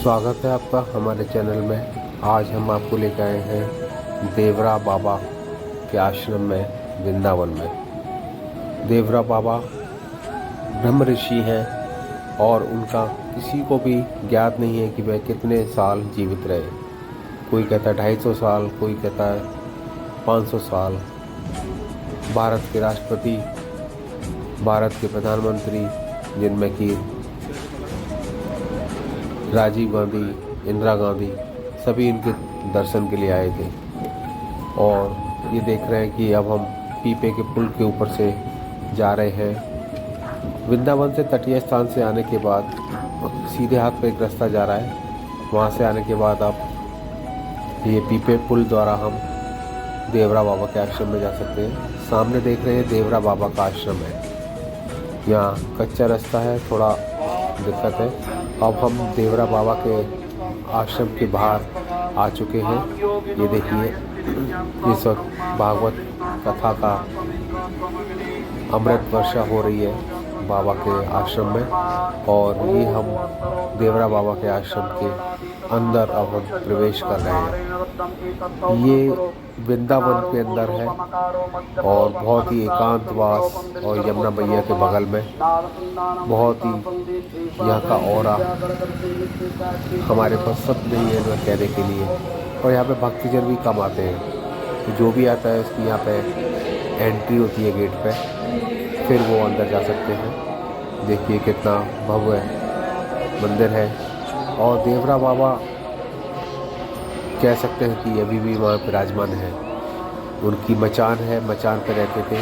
स्वागत है आपका हमारे चैनल में। आज हम आपको लेकर आए हैं देवरा बाबा के आश्रम में वृंदावन में। देवरा बाबा ब्रह्म ऋषि हैं और उनका किसी को भी ज्ञात नहीं है कि वह कितने साल जीवित रहे। कोई कहता है 250 साल, कोई कहता है 500 साल। भारत के राष्ट्रपति, भारत के प्रधानमंत्री जिनमें कि राजीव गांधी, इंदिरा गांधी, सभी इनके दर्शन के लिए आए थे। और ये देख रहे हैं कि अब हम पीपे के पुल के ऊपर से जा रहे हैं। वृंदावन से तटीय स्थान से आने के बाद सीधे हाथ पे एक रास्ता जा रहा है। वहाँ से आने के बाद अब ये पीपे पुल द्वारा हम देवरा बाबा के आश्रम में जा सकते हैं। सामने देख रहे हैं देवरा बाबा का आश्रम है। यहाँ कच्चा रास्ता है, थोड़ा दिक्कत है। अब हम देवरा बाबा के आश्रम के बाहर आ चुके हैं। ये देखिए, इस वक्त भागवत कथा का अमृत वर्षा हो रही है बाबा के आश्रम में। और ये हम देवरा बाबा के आश्रम के अंदर अब हम प्रवेश कर रहे हैं। ये वृंदावन के अंदर है और बहुत ही एकांतवास और यमुना मैया के बगल में बहुत ही यहाँ का ऑरा हमारे पास सब नहीं है वह कहने के लिए। और यहाँ पे भक्तजन भी कम आते हैं, तो जो भी आता है उसकी यहाँ पे एंट्री होती है गेट पे, फिर वो अंदर जा सकते हैं। देखिए कितना भव्य मंदिर है। और देवरा बाबा कह सकते हैं कि अभी भी वहाँ विराजमान है। उनकी मचान है, मचान पे रहते थे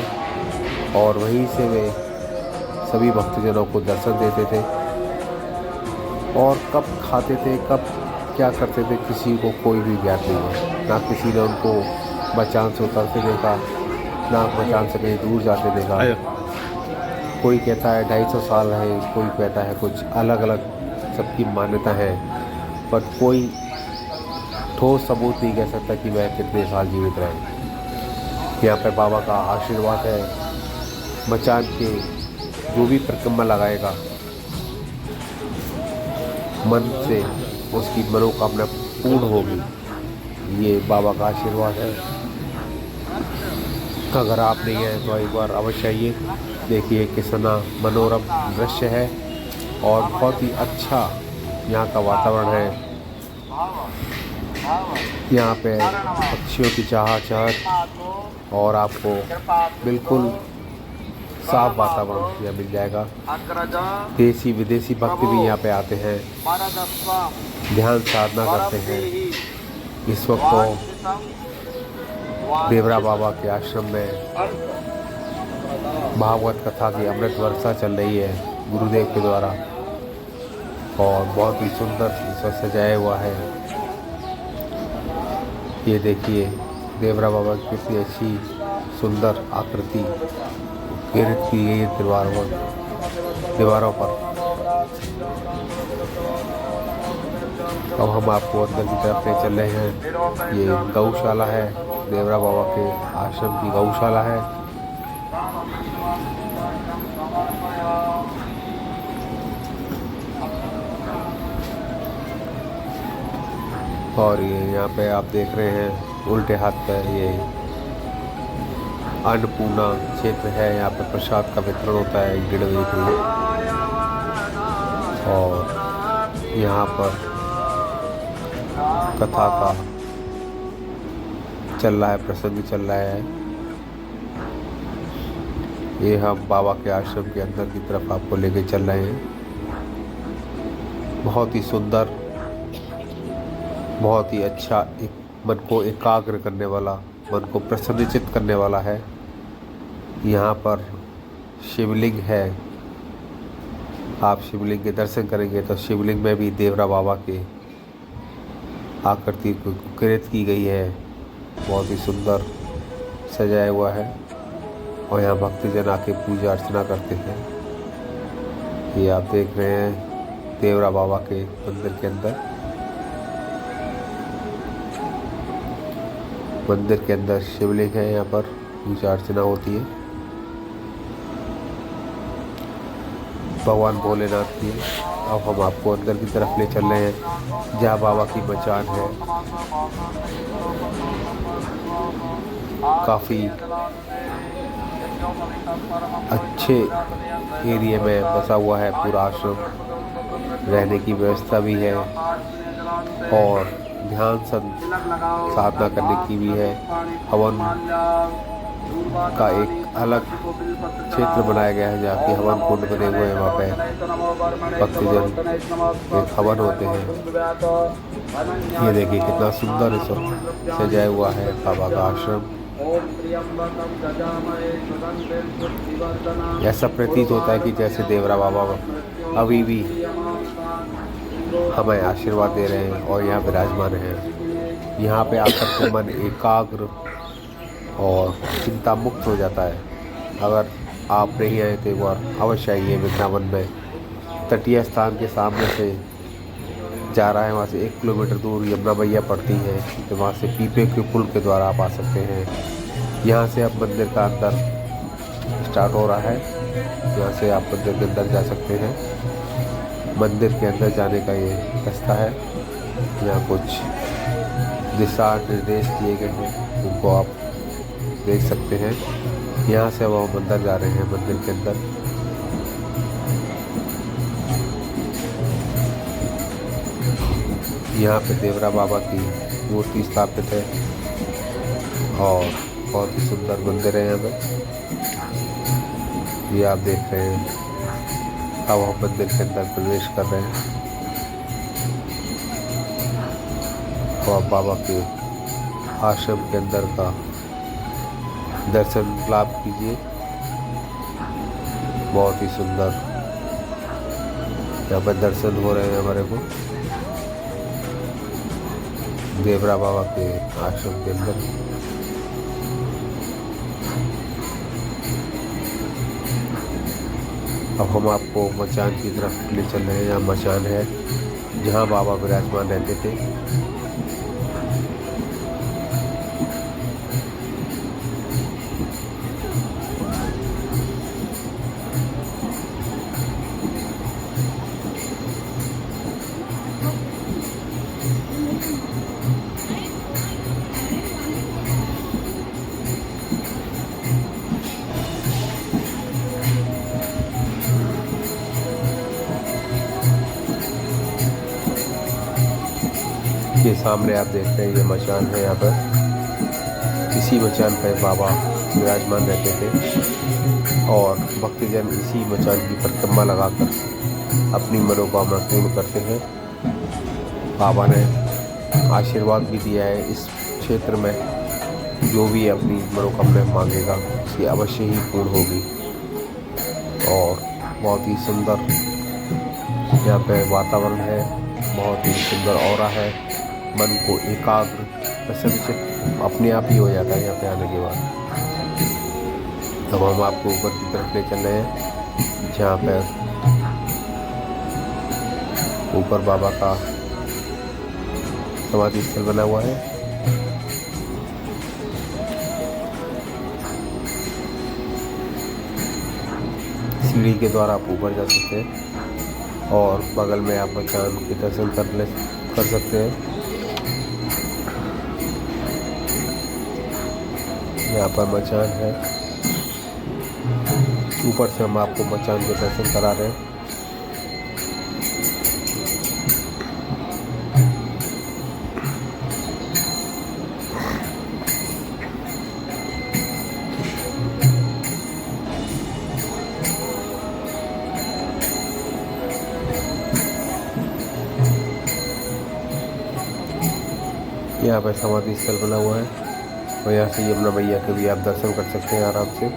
और वहीं से वे सभी भक्तजनों को दर्शन देते थे। और कब खाते थे, कब क्या करते थे, किसी को कोई भी ज्ञात नहीं है। ना किसी ने उनको मचान से उतरते देखा, ना मचान से कहीं दूर जाते देखा। कोई कहता है 250 साल रहे, कोई कहता है कुछ अलग अलग, सबकी मान्यता है, पर कोई ठोस सबूत नहीं कह सकता कि वह कितने साल जीवित रहे। यहाँ पर बाबा का आशीर्वाद है। मचान के जो भी परिक्रमा लगाएगा, मन से उसकी मनोकामना पूर्ण होगी। ये बाबा का आशीर्वाद है। अगर आप नहीं आए तो एक बार अवश्य आइए। देखिए कितना मनोरम दृश्य है और बहुत ही अच्छा यहाँ का वातावरण है। यहाँ पे पक्षियों की चहचहाट और आपको बिल्कुल साफ वातावरण यहाँ मिल जाएगा। देसी विदेशी भक्त भी यहाँ पे आते हैं, ध्यान साधना करते हैं। इस वक्त तो देवरा बाबा के आश्रम में भागवत कथा की अमृत वर्षा चल रही है गुरुदेव के द्वारा और बहुत ही सुंदर इस वक्त सजाया हुआ है। ये देखिए देवरा बाबा की कितनी अच्छी सुंदर आकृति प्रेरित की गई है दीवारों पर। अब हम आपको अंदर की तरफ ले चल रहे हैं। ये गौशाला है, देवरा बाबा के आश्रम की गौशाला है। और ये यहाँ पे आप देख रहे हैं उल्टे हाथ पे ये अन्नपूर्णा क्षेत्र है। यहाँ पे प्रसाद का वितरण होता है गिड़वी के लिए। और यहाँ पर कथा का चल रहा है, प्रसंग चल रहा है। ये हम बाबा के आश्रम के अंदर की तरफ आपको लेके चल रहे हैं। बहुत ही सुंदर, बहुत ही अच्छा, एक मन को एकाग्र करने वाला, मन को प्रसन्नचित्त करने वाला है। यहाँ पर शिवलिंग है। आप शिवलिंग के दर्शन करेंगे तो शिवलिंग में भी देवरा बाबा के आकृति को कृत की गई है। बहुत ही सुंदर सजाया हुआ है और यहाँ भक्तजन आके पूजा अर्चना करते हैं। ये आप देख रहे हैं देवरा बाबा के मंदिर के अंदर। मंदिर के अंदर शिवलिंग है, यहाँ पर पूजा अर्चना होती है भगवान भोलेनाथ की। अब हम आपको अंदर की तरफ ले चल रहे हैं जहाँ बाबा की मचान है। काफ़ी अच्छे एरिया में बसा हुआ है पूरा आश्रम, रहने की व्यवस्था भी है और ध्यान साधना करने की भी है। हवन का एक अलग क्षेत्र बनाया गया है जहाँ की हवन कुंड बने हुए हैं। वहाँ पे भक्तजन एक हवन होते हैं। ये देखिए कितना सुंदर सजाया हुआ है बाबा का आश्रम। ऐसा प्रतीत होता है कि जैसे देवरा बाबा अभी भी हमें आशीर्वाद दे रहे हैं और यहाँ विराजमान हैं। यहाँ पे आकर के मन एकाग्र और चिंता मुक्त हो जाता है। अगर आप नहीं आए तो एक बार अवश्य आइए। वृंदावन में तटीय स्थान के सामने से जा रहा है, वहाँ से 1 किलोमीटर दूर यमुना मैया पड़ती है, तो वहाँ से पीपे के पुल के द्वारा आप आ सकते हैं। यहाँ से अब मंदिर का अंदर स्टार्ट हो रहा है, यहाँ से आप मंदिर के अंदर जा सकते हैं। मंदिर के अंदर जाने का ये रास्ता है। यहाँ कुछ दिशा निर्देश दिए गए हैं, उनको आप देख सकते हैं। यहाँ से अब हम अंदर जा रहे हैं मंदिर के अंदर। यहाँ पे देवरा बाबा की मूर्ति स्थापित है और बहुत ही सुंदर मंदिर है यहाँ पे। ये आप देख रहे हैं। अब हम मंदिर के अंदर प्रवेश कर रहे हैं और बाबा के आश्रम के अंदर का दर्शन लाभ कीजिए। बहुत ही सुंदर यहाँ पर दर्शन हो रहे हैं हमारे को देवरा बाबा के आश्रम के अंदर। अब हम आपको मचान की तरफ ले चल रहे हैं। यहाँ मचान है जहाँ बाबा विराजमान रहते थे। ये सामने आप देख रहे हैं ये मचान है। यहाँ पर इसी मचान पर बाबा विराजमान रहते थे और भक्तजन इसी मचान की परिक्रमा लगाकर अपनी मनोकामना पूर्ण करते हैं। बाबा ने आशीर्वाद भी दिया है इस क्षेत्र में जो भी अपनी मनोकामना मांगेगा उसकी अवश्य ही पूर्ण होगी। और बहुत ही सुंदर यहाँ पे वातावरण है, बहुत ही सुंदर ऑरा है। मन को एकाग्र प्रसन्नचित्त अपने आप ही हो जाता है यहाँ पे आने के बाद। अब हम आपको ऊपर की तरफ ले चल रहे हैं जहाँ पे ऊपर बाबा का समाधि स्थल बना हुआ है। सीढ़ी के द्वारा आप ऊपर जा सकते हैं और बगल में आप मचान के दर्शन कर सकते हैं। यहाँ पर मचान है। ऊपर से हम आपको मचान के दर्शन करा रहे हैं। यहाँ पर समाधि स्थल बना हुआ है और यहाँ से यमुना मैया के भी आप दर्शन कर सकते हैं आराम से।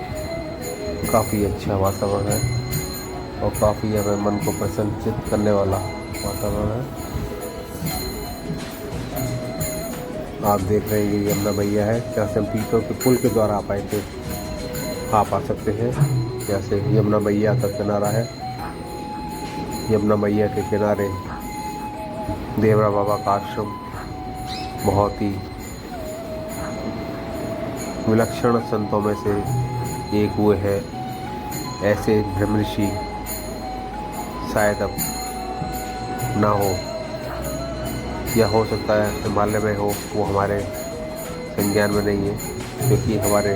काफ़ी अच्छा वातावरण है और काफ़ी हमें मन को प्रसन्नचित्त करने वाला वातावरण है। आप देख रहे हैं ये यमुना मैया है जहाँ से हम पीपल के पुल के द्वारा आप आए थे, आप आ सकते हैं। यहाँ से यमुना मैया का किनारा है। यमुना मैया के किनारे देवरा बाबा का आश्रम बहुत ही विलक्षण संतों में से एक हुए हैं। ऐसे ब्रह्मऋषि शायद अब ना हो, या हो सकता है हिमालय में हो, वो हमारे संज्ञान में नहीं है, क्योंकि हमारे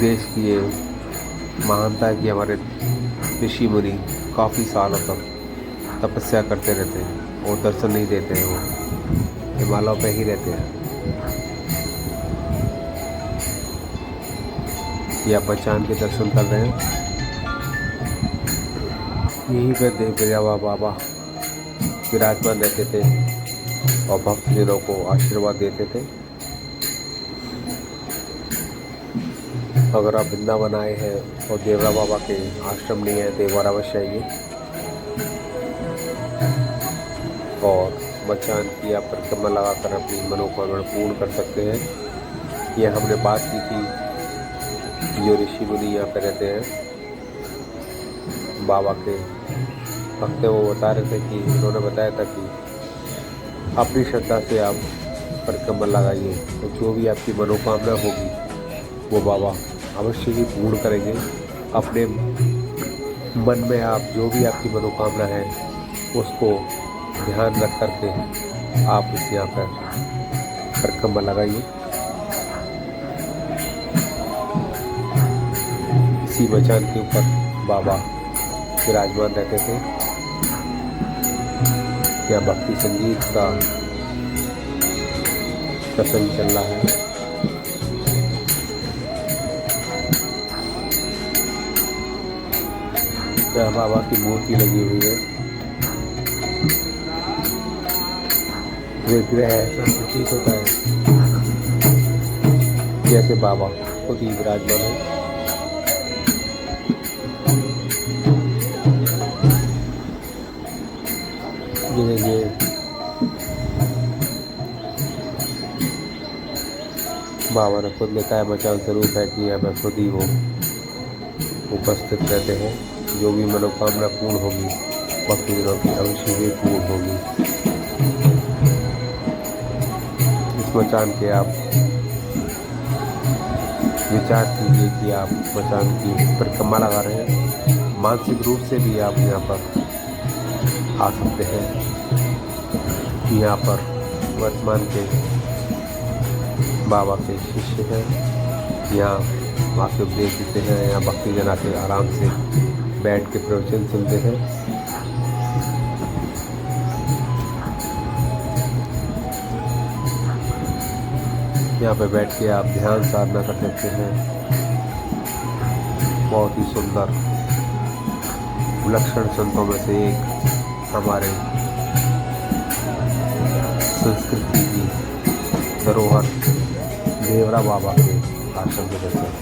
देश की ये महानता है कि हमारे ऋषि मुनि काफ़ी सालों तक तपस्या करते रहते हैं और दर्शन नहीं देते हैं, वो हिमालयों पे ही रहते हैं। ये आप चांद के दर्शन कर रहे हैं। यहीं पर देव बिरवा बाबा विराजमान रहते थे और भक्तजनों को आशीर्वाद देते थे। अगर आप वृंदावन आए हैं और देवरा बाबा के आश्रम नहीं है तो एक बार अवश्य आइए और मचान की आप परिक्रमा लगाकर अपनी मनोकामना पूर्ण कर सकते हैं। यह हमने बात की थी, जो ऋषि मुनि यहाँ पे रहते हैं बाबा के भक्त, वो बता रहे थे कि उन्होंने बताया था कि अपनी श्रद्धा से आप परिक्रमा लगाइए तो जो भी आपकी मनोकामना होगी वो बाबा अवश्य ही पूर्ण करेंगे। अपने मन में आप जो भी आपकी मनोकामना है उसको ध्यान रख करके आप इस यहाँ पर परिक्रमा लगाइए। इसी मचान के ऊपर बाबा विराजमान रहते थे। क्या भक्ति संगीत का प्रसंग चल रहा है। यहाँ बाबा की मूर्ति लगी हुई है, विग्रह ऐसा प्रतीत होता है जैसे बाबा खुद ही विराजमान है। ये बाबा ने खुद लिखा है, मचान स्वरूप है कि हमें खुद ही वो उपस्थित रहते हैं। जो भी मनोकामना पूर्ण होगी भक्तजनों की अवश्य ही पूर्ण होगी। इस मचान के आप विचार कीजिए कि आप मचान की परिक्रमा लगा रहे हैं। मानसिक रूप से भी आप यहाँ पर आ सकते हैं। यहाँ पर वर्तमान के बाबा के शिष्य हैं, यहाँ आके उपदेश देते हैं। यहाँ भक्ति जन आके आराम से बैठ के प्रवचन सुनते हैं। यहाँ पे बैठ के आप ध्यान साधना कर सकते हैं। बहुत ही सुंदर विलक्षण संतों में से एक हमारे संस्कृति की धरोहर देवरा बाबा के आश्रम के दर्शन।